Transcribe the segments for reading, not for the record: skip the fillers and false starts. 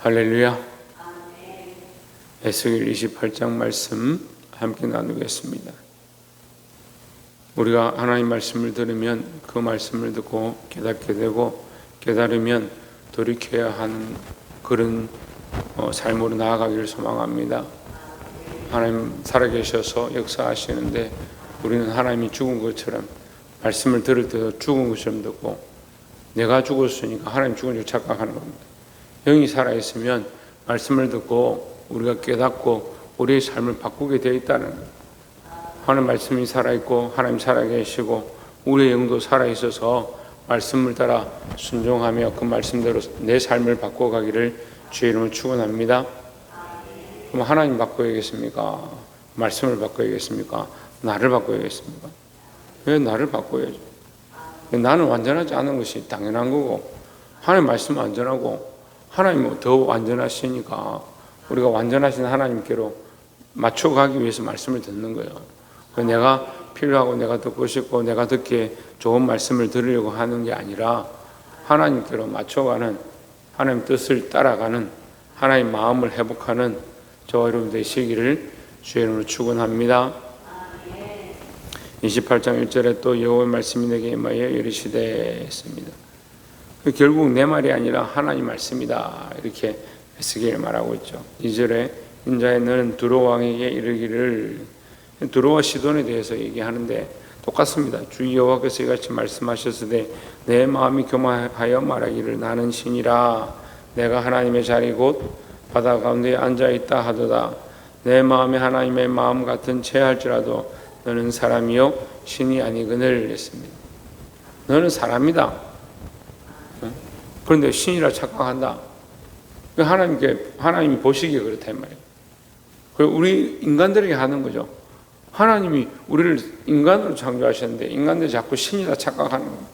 할렐루야. 에스겔 28장 말씀 함께 나누겠습니다. 우리가 하나님 말씀을 들으면 그 말씀을 듣고 깨닫게 되고, 깨달으면 돌이켜야 하는 그런 삶으로 나아가기를 소망합니다. 하나님 살아계셔서 역사하시는데 우리는 하나님이 죽은 것처럼, 말씀을 들을 때도 죽은 것처럼 듣고, 내가 죽었으니까 하나님 죽은 줄 착각하는 겁니다. 영이 살아있으면 말씀을 듣고 우리가 깨닫고 우리의 삶을 바꾸게 되어 있다는 거예요. 하나님 말씀이 살아있고 하나님 살아계시고 우리의 영도 살아있어서 말씀을 따라 순종하며 그 말씀대로 내 삶을 바꿔가기를 주의 이름으로 축원합니다. 그럼 하나님 바꿔야겠습니까? 말씀을 바꿔야겠습니까? 나를 바꿔야겠습니까? 왜 나를 바꿔야죠? 나는 완전하지 않은 것이 당연한 거고, 하나님 말씀은 완전하고 하나님은 더 완전하시니까 우리가 완전하신 하나님께로 맞춰가기 위해서 말씀을 듣는 거예요. 내가 필요하고 내가 듣고 싶고 내가 듣기에 좋은 말씀을 들으려고 하는 게 아니라 하나님께로 맞춰가는, 하나님 뜻을 따라가는, 하나님 마음을 회복하는 저와 여러분 되시기를 주의 이름으로 축원합니다. 28장 1절에 또 여호와의 말씀이 내게 임하여 이르시되 했습니다. 결국 내 말이 아니라 하나님 말씀이다, 이렇게 에스겔이 말하고 있죠. 2절에 인자의 너는 두로 왕에게 이르기를, 두로와 시돈에 대해서 얘기하는데 똑같습니다. 주 여호와께서 이같이 말씀하셨으되 내 마음이 교만하여 말하기를 나는 신이라, 내가 하나님의 자리 곧 바다 가운데 앉아있다 하도다. 내 마음이 하나님의 마음 같은 체할지라도 너는 사람이요 신이 아니거늘 했습니다. 너는 사람이다. 그런데 신이라 착각한다. 하나님이 보시기에 그렇단 말이에요. 그리고 우리 인간들에게 하는 거죠. 하나님이 우리를 인간으로 창조하셨는데 인간들이 자꾸 신이라 착각하는 거예요.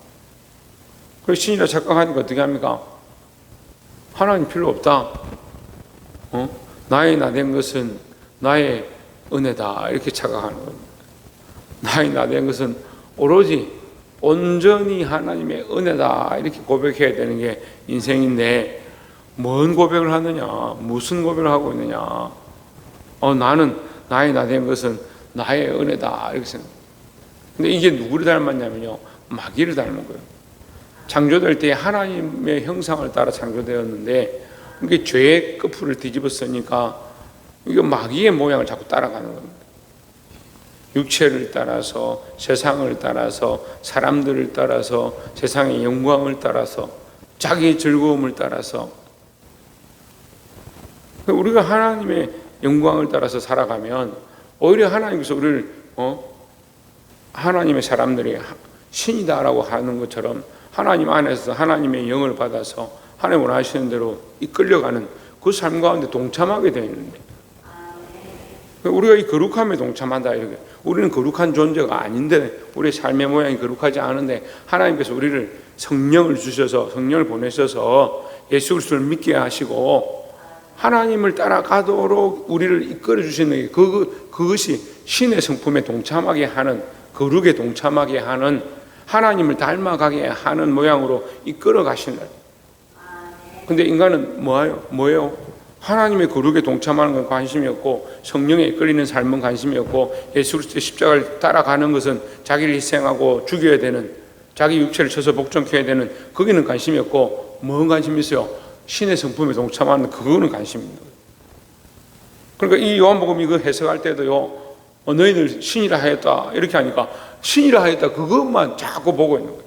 그래서 신이라 착각하니까 어떻게 합니까? 하나님 필요 없다. 나의 나된 것은 나의 은혜다, 이렇게 착각하는 겁니다. 나의 나된 것은 오로지 온전히 하나님의 은혜다, 이렇게 고백해야 되는 게 인생인데 뭔 고백을 하느냐, 무슨 고백을 하고 있느냐. 나는 나의 나된 것은 나의 은혜다, 이렇게 생각합니다. 근데 이게 누구를 닮았냐면요, 마귀를 닮은 거예요. 창조될 때 하나님의 형상을 따라 창조되었는데 이게 죄의 끝을 뒤집었으니까 이게 마귀의 모양을 자꾸 따라가는 겁니다. 육체를 따라서, 세상을 따라서, 사람들을 따라서, 세상의 영광을 따라서, 자기의 즐거움을 따라서. 우리가 하나님의 영광을 따라서 살아가면 오히려 하나님께서 우리를 하나님의 사람들이 신이다라고 하는 것처럼 하나님 안에서 하나님의 영을 받아서 하나님 원하시는 대로 이끌려가는 그 삶 가운데 동참하게 되어 있는데, 우리가 이 거룩함에 동참한다, 이렇게. 우리는 거룩한 존재가 아닌데, 우리의 삶의 모양이 거룩하지 않은데 하나님께서 우리를 성령을 주셔서, 성령을 보내셔서 예수 그리스도를 믿게 하시고 하나님을 따라가도록 우리를 이끌어 주시는 게 그것이 신의 성품에 동참하게 하는, 거룩에 동참하게 하는, 하나님을 닮아가게 하는 모양으로 이끌어 가신다. 근데 인간은 뭐예요? 하나님의 거룩에 동참하는 건 관심이 없고, 성령에 이끌리는 삶은 관심이 없고, 예수 그리스도의 십자가를 따라가는 것은 자기를 희생하고 죽여야 되는, 자기 육체를 쳐서 복종해야 되는 거기는 관심이 없고, 뭔 관심이 있어요? 신의 성품에 동참하는 그거는 관심이 있는 거예요. 그러니까 이 요한복음 이거 해석할 때도요, 너희들 신이라 하였다 이렇게 하니까 신이라 하였다 그것만 자꾸 보고 있는 거예요.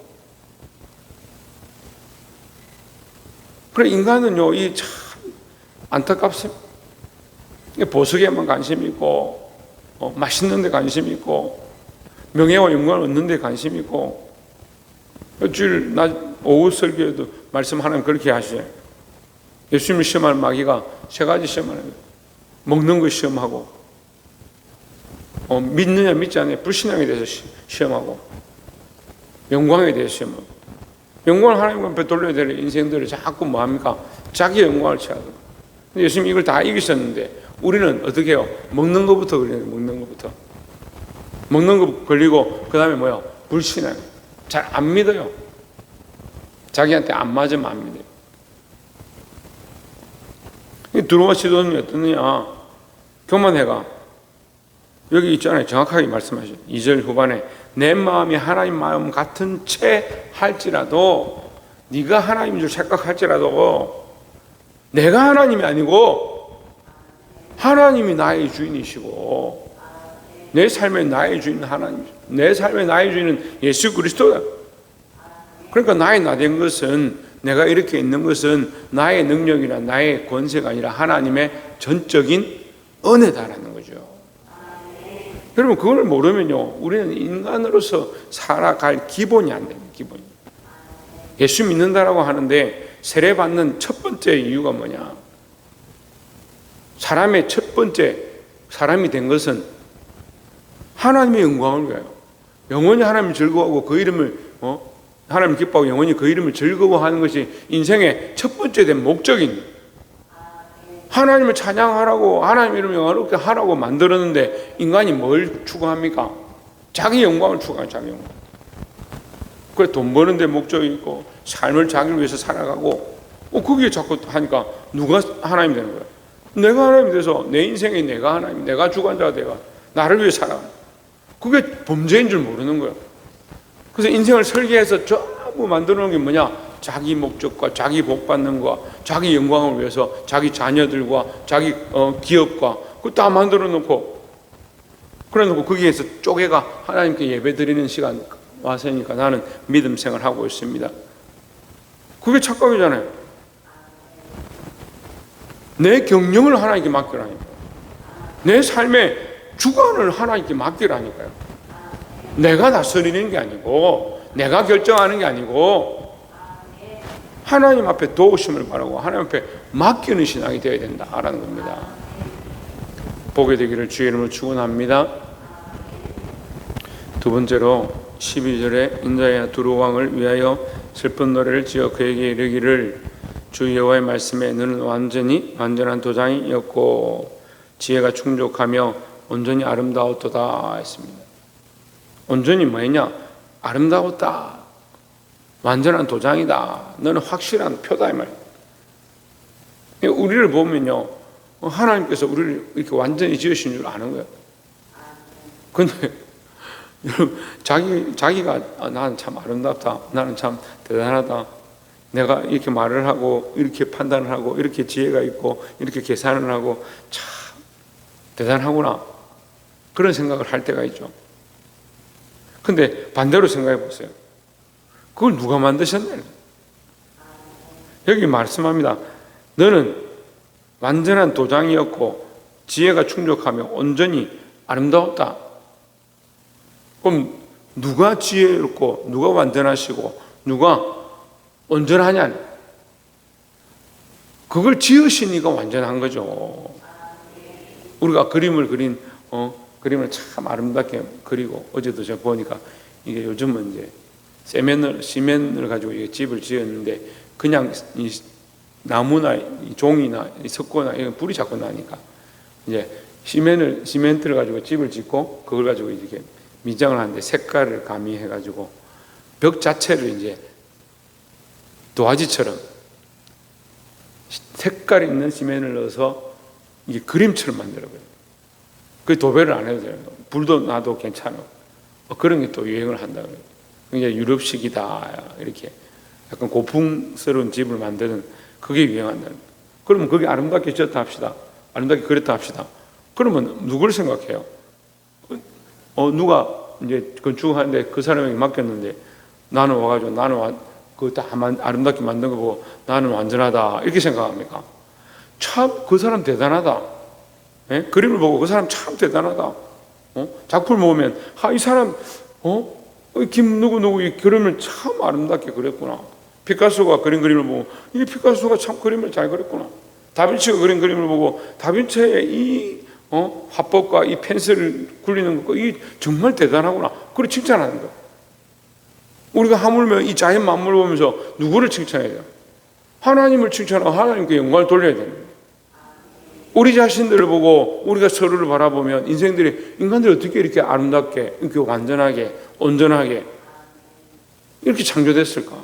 그래, 인간은요, 이 참 안타깝습니다. 보석에만 관심이 있고, 맛있는 데 관심이 있고, 명예와 영광을 얻는 데 관심이 있고, 주일 낮 오후 설교에도 말씀 하나님 그렇게 하시죠. 예수님을 시험하는 마귀가 세 가지 시험하는 거예요. 먹는 거 시험하고, 믿느냐 믿지 않느냐 불신앙에 대해서 시험하고, 영광에 대해서 시험하고. 영광을 하나님 앞에 돌려야 될 인생들을 자꾸 뭐합니까? 자기 영광을 취하고. 예수님이 이걸 다 이기셨는데 우리는 어떻게 해요? 먹는 것부터 걸리는, 먹는 것부터. 먹는 거 걸리고 그 다음에 뭐요? 불신앙. 잘 안 믿어요. 자기한테 안 맞으면 안 믿어요. 들어와 시도는 어떠느냐? 교만해가 여기 있잖아요. 정확하게 말씀하시죠. 2절 후반에 내 마음이 하나님 마음 같은 채 할지라도, 네가 하나님인 줄 착각할지라도 내가 하나님이 아니고 하나님이 나의 주인이시고 내 삶의 나의 주인은 하나님, 내 삶의 나의 주인은 예수 그리스도다. 그러니까 나의 나된 것은, 내가 이렇게 있는 것은 나의 능력이나 나의 권세가 아니라 하나님의 전적인 은혜다라는 거죠. 여러분, 그걸 모르면요, 우리는 인간으로서 살아갈 기본이 안 됩니다. 기본이. 예수 믿는다라고 하는데 세례받는 첫 번째 이유가 뭐냐? 사람의 첫 번째 사람이 된 것은 하나님의 영광을 위하여, 영원히 하나님을 즐거워하고 그 이름을 하나님 기뻐하고 영원히 그 이름을 즐거워하는 것이 인생의 첫 번째 된 목적입니다. 하나님을 찬양하라고, 하나님 이름을 영화롭게 하라고 만들었는데 인간이 뭘 추구합니까? 자기 영광을 추구하죠. 자기 영광. 그래, 돈 버는 데 목적이 있고 삶을 자기를 위해서 살아가고, 그게 자꾸 하니까 누가 하나님 되는 거야? 내가 하나님 돼서 내 인생에 내가 하나님, 내가 주관자가 돼가 나를 위해 살아. 그게 범죄인 줄 모르는 거야. 그래서 인생을 설계해서 전부 만들어 놓은 게 뭐냐? 자기 목적과 자기 복 받는 거, 자기 영광을 위해서 자기 자녀들과 자기 기업과 그거 다 만들어 놓고, 그래 놓고 거기에서 쪼개가 하나님께 예배 드리는 시간 와서니까 나는 믿음 생활을 하고 있습니다. 그게 착각이잖아요. 내 경영을 하나님께 맡기라니까. 내 삶의 주관을 하나님께 맡기라니까요. 내가 다스리는 게 아니고, 내가 결정하는 게 아니고, 하나님 앞에 도우심을 바라고 하나님 앞에 맡기는 신앙이 되어야 된다라는 겁니다. 보게 되기를 주의 이름으로 축원합니다. 두 번째로 12절에 인자야 두루 왕을 위하여 슬픈 노래를 지어 그에게 이르기를 주 여호와의 말씀에 너는 완전한 도장이었고 지혜가 충족하며 온전히 아름다웠도다 했습니다. 온전히 뭐냐? 아름다웠다. 완전한 도장이다. 너는 확실한 표다 이 말이에요. 우리를 보면요, 하나님께서 우리를 이렇게 완전히 지으신 줄 아는 거예요. 근데 여러분, 자기가 나는 참 아름답다, 나는 참 대단하다, 내가 이렇게 말을 하고 이렇게 판단을 하고 이렇게 지혜가 있고 이렇게 계산을 하고 참 대단하구나, 그런 생각을 할 때가 있죠. 근데 반대로 생각해 보세요. 그걸 누가 만드셨냐? 여기 말씀합니다. 너는 완전한 도장이었고 지혜가 충족하며 온전히 아름다웠다. 그럼 누가 지혜롭고 누가 완전하시고 누가 온전하냐? 그걸 지으신 이가 완전한 거죠. 우리가 그림을 그림을 참 아름답게 그리고, 어제도 제가 보니까 이게 요즘은 이제 시멘을 가지고 이게 집을 지었는데 그냥 이 나무나 이 종이나 이 석고나 이런 불이 자꾸 나니까 이제 시멘트를 가지고 집을 짓고 그걸 가지고 이렇게 미장을 하는데 색깔을 가미해 가지고 벽 자체를 이제 도화지처럼 색깔 있는 시멘을 넣어서 이게 그림처럼 만들어버려요. 그 도배를 안 해도 돼요. 불도 나도 괜찮아. 그런 게 또 유행을 한다고 해요. 굉장히 유럽식이다, 이렇게 약간 고풍스러운 집을 만드는 그게 유행한다는 거예요. 그러면 그게 아름답게 지었다 합시다. 아름답게 그렸다 합시다. 그러면 누구를 생각해요? 누가 이제 건축하는데 그 사람에게 맡겼는데 나는 와가지고 그거 다 아름답게 만든 거 보고 나는 완전하다 이렇게 생각합니까? 참 그 사람 대단하다. 예? 그림을 보고 그 사람 참 대단하다. 작품을 보면 이 사람 김 누구 이 그림을 참 아름답게 그렸구나. 피카소가 그린 그림을 보고 이 피카소가 참 그림을 잘 그렸구나. 다빈치가 그린 그림을 보고 다빈치의 이 화법과 이 펜슬을 굴리는 거, 이 정말 대단하구나. 그걸 칭찬하는 거. 우리가 하물며 이 자연 만물을 보면서 누구를 칭찬해야 돼요? 하나님을 칭찬하고 하나님께 영광을 돌려야 됩니다. 우리 자신들을 보고 우리가 서로를 바라보면 인간들이 어떻게 이렇게 아름답게, 이렇게 완전하게, 온전하게 이렇게 창조됐을까?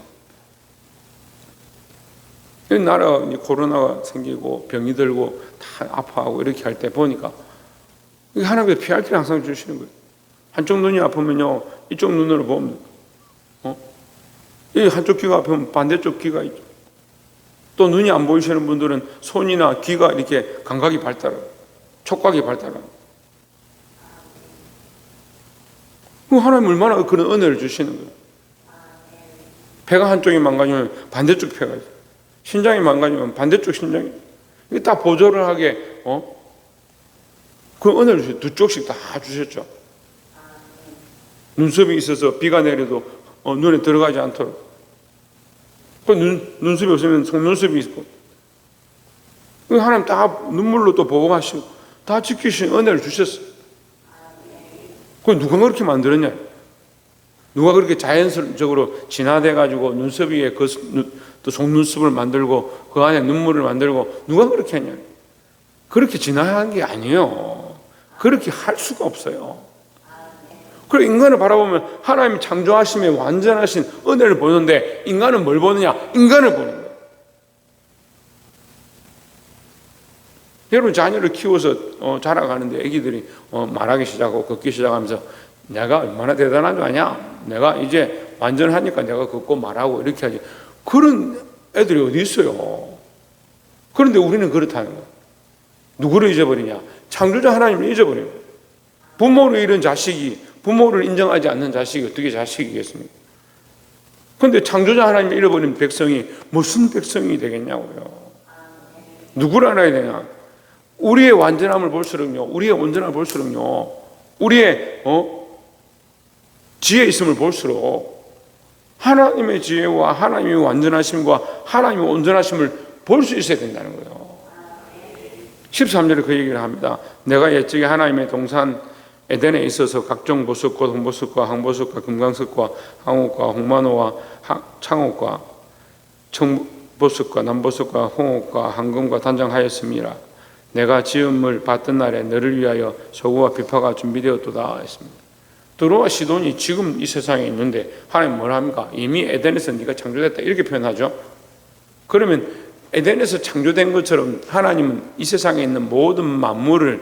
이 나라가 코로나가 생기고 병이 들고 다 아파하고 이렇게 할 때 보니까 하나님께서 피할 길을 항상 주시는 거예요. 한쪽 눈이 아프면요, 이쪽 눈으로 보면, 이 한쪽 귀가 아프면 반대쪽 귀가 있죠. 또 눈이 안 보이시는 분들은 손이나 귀가 이렇게 감각이 발달하고 촉각이 발달하고. 하나님 얼마나 그런 은혜를 주시는 거예요. 배가 한쪽이 망가지면 반대쪽 배가 있어요. 신장이 망가지면 반대쪽 신장이. 이게 다 보조를 하게, 그 은혜를 주셨어요. 두 쪽씩 다 주셨죠. 눈썹이 있어서 비가 내려도 눈에 들어가지 않도록. 그 눈썹이 없으면 속눈썹이 있고. 하나님 다 눈물로 또 보호하시고 다 지키신 은혜를 주셨어요. 그 누가 그렇게 만들었냐? 누가 그렇게 자연스럽적으로 진화돼가지고 눈썹 위에 또 속눈썹을 만들고 그 안에 눈물을 만들고 누가 그렇게 했냐? 그렇게 진화한 게 아니에요. 그렇게 할 수가 없어요. 그리고 인간을 바라보면 하나님 창조하심에 완전하신 은혜를 보는데 인간은 뭘 보느냐? 인간을 보는 거예요. 여러분 자녀를 키워서 자라가는데 애기들이 말하기 시작하고 걷기 시작하면서 내가 얼마나 대단한 줄 아냐? 내가 이제 완전하니까 내가 걷고 말하고 이렇게 하지. 그런 애들이 어디 있어요? 그런데 우리는 그렇다는 거예요. 누구를 잊어버리냐? 창조자 하나님을 잊어버려요. 부모를 잃은 자식이, 부모를 인정하지 않는 자식이 어떻게 자식이겠습니까? 그런데 창조자 하나님을 잃어버린 백성이 무슨 백성이 되겠냐고요. 누구를 알아야 되냐? 우리의 완전함을 볼수록요, 우리의 온전함을 볼수록요, 우리의 지혜 있음을 볼수록 하나님의 지혜와 하나님의 완전하심과 하나님의 온전하심을 볼 수 있어야 된다는 거예요. 13절에 그 얘기를 합니다. 내가 옛적에 하나님의 동산 에덴에 있어서 각종 보석과 홍보석과 항보석과 금강석과 항옥과 홍만호와 창옥과 청보석과 남보석과 홍옥과 황금과 단장하였습니다. 내가 지음을 받던 날에 너를 위하여 소구와 비파가 준비되었도다 했습니다. 드로와 시돈이 지금 이 세상에 있는데 하나님 뭘 합니까? 이미 에덴에서 네가 창조됐다 이렇게 표현하죠. 그러면 에덴에서 창조된 것처럼 하나님은 이 세상에 있는 모든 만물을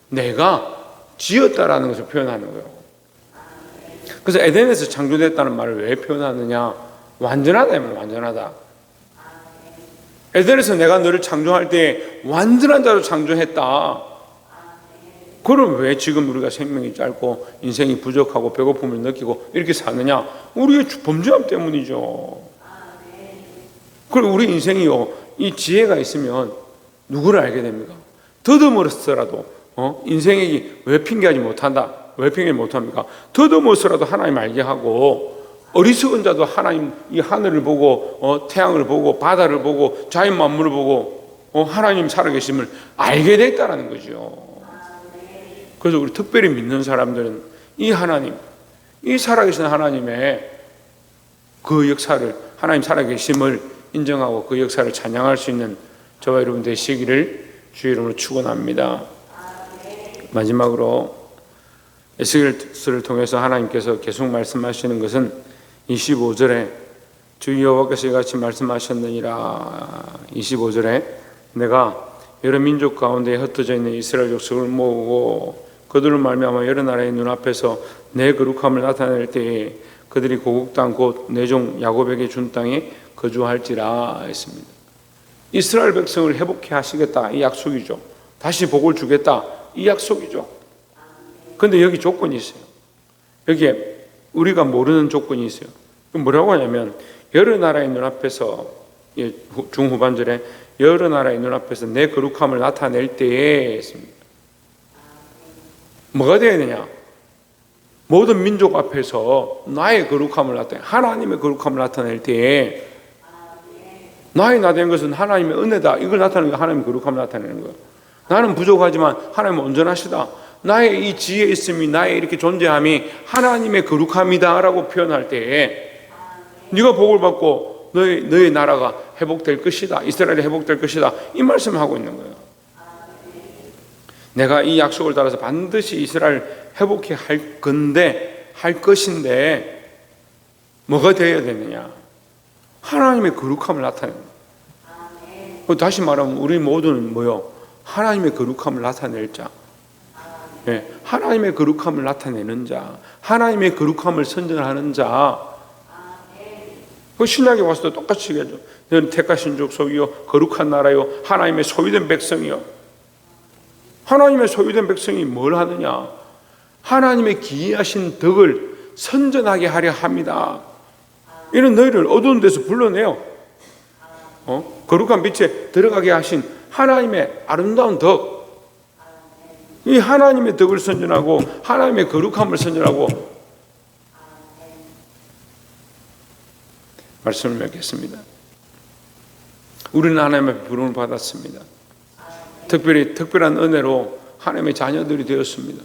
내가 지었다라는 것을 표현하는 거예요. 그래서 에덴에서 창조됐다는 말을 왜 표현하느냐? 완전하다면 완전하다. 에덴에서 내가 너를 창조할 때 완전한 자로 창조했다. 그럼 왜 지금 우리가 생명이 짧고 인생이 부족하고 배고픔을 느끼고 이렇게 사느냐? 우리의 범죄함 때문이죠. 그리고 우리 인생이요, 이 지혜가 있으면 누구를 알게 됩니까? 더듬어서라도 인생이 왜 핑계하지 못한다? 왜 핑계 못합니까? 더듬어서라도 하나님 알게 하고 어리석은 자도 하나님 이 하늘을 보고 태양을 보고 바다를 보고 자연 만물을 보고 하나님 살아계심을 알게 됐다는 거죠. 그래서 우리 특별히 믿는 사람들은 이 하나님, 이 살아계신 하나님의 그 역사를, 하나님 살아계심을 인정하고 그 역사를 찬양할 수 있는 저와 여러분 되시기를 주의 이름으로 축원합니다. 마지막으로 에스겔서를 통해서 하나님께서 계속 말씀하시는 것은 25절에 주 여호와께서 이같이 말씀하셨느니라. 25절에 내가 여러 민족 가운데 흩어져 있는 이스라엘 족속을 모으고 그들을 말미암아 여러 나라의 눈앞에서 내 거룩함을 나타낼 때에 그들이 고국 땅 곧 내 종 야곱에게 준 땅에 거주할지라 했습니다. 이스라엘 백성을 회복해 하시겠다 이 약속이죠. 다시 복을 주겠다 이 약속이죠. 그런데 여기 조건이 있어요. 여기에 우리가 모르는 조건이 있어요. 뭐라고 하냐면 여러 나라의 눈앞에서, 중후반절에 여러 나라의 눈앞에서 내 거룩함을 나타낼 때에 했습니다. 뭐가 되어야 되냐? 모든 민족 앞에서 나의 거룩함을 나타내, 하나님의 거룩함을 나타낼 때에 나의 나된 것은 하나님의 은혜다. 이걸 나타내는 게 하나님의 거룩함을 나타내는 거예요. 나는 부족하지만 하나님은 온전하시다. 나의 이 지혜 있음이, 나의 이렇게 존재함이 하나님의 거룩함이다 라고 표현할 때에 네가 복을 받고 너의 나라가 회복될 것이다. 이스라엘이 회복될 것이다. 이 말씀을 하고 있는 거예요. 내가 이 약속을 따라서 반드시 이스라엘 회복해 할 것인데 뭐가 되어야 되느냐? 하나님의 거룩함을 나타내는 거예요. 다시 말하면 우리 모두는 뭐요? 하나님의 거룩함을 나타낼 자. 네, 하나님의 거룩함을 나타내는 자, 하나님의 거룩함을 선전하는 자. 그 신약에 와서도 똑같이 얘기하죠. 너는 택하신 족속이요 거룩한 나라요 하나님의 소유된 백성이요. 하나님의 소유된 백성이 뭘 하느냐? 하나님의 기이하신 덕을 선전하게 하려 합니다. 이런 너희를 어두운 데서 불러내요. 거룩한 빛에 들어가게 하신 하나님의 아름다운 덕. 이 하나님의 덕을 선전하고 하나님의 거룩함을 선전하고 말씀을 맺겠습니다. 우리는 하나님의 부름을 받았습니다. 특별히 특별한 은혜로 하나님의 자녀들이 되었습니다.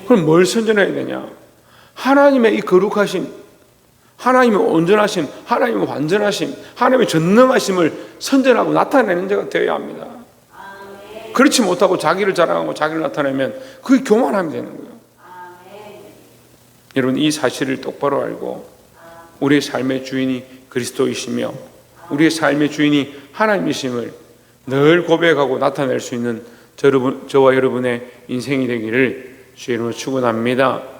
그럼 뭘 선전해야 되냐? 하나님의 이 거룩하심, 하나님의 온전하심, 하나님의 완전하심, 하나님의 전능하심을 선전하고 나타내는 자가 되어야 합니다. 그렇지 못하고 자기를 자랑하고 자기를 나타내면 그게 교만함이 되는 거예요. 여러분, 이 사실을 똑바로 알고 우리의 삶의 주인이 그리스도이시며 우리의 삶의 주인이 하나님이심을 늘 고백하고 나타낼 수 있는 저와 여러분의 인생이 되기를 주의 이름으로 축원합니다.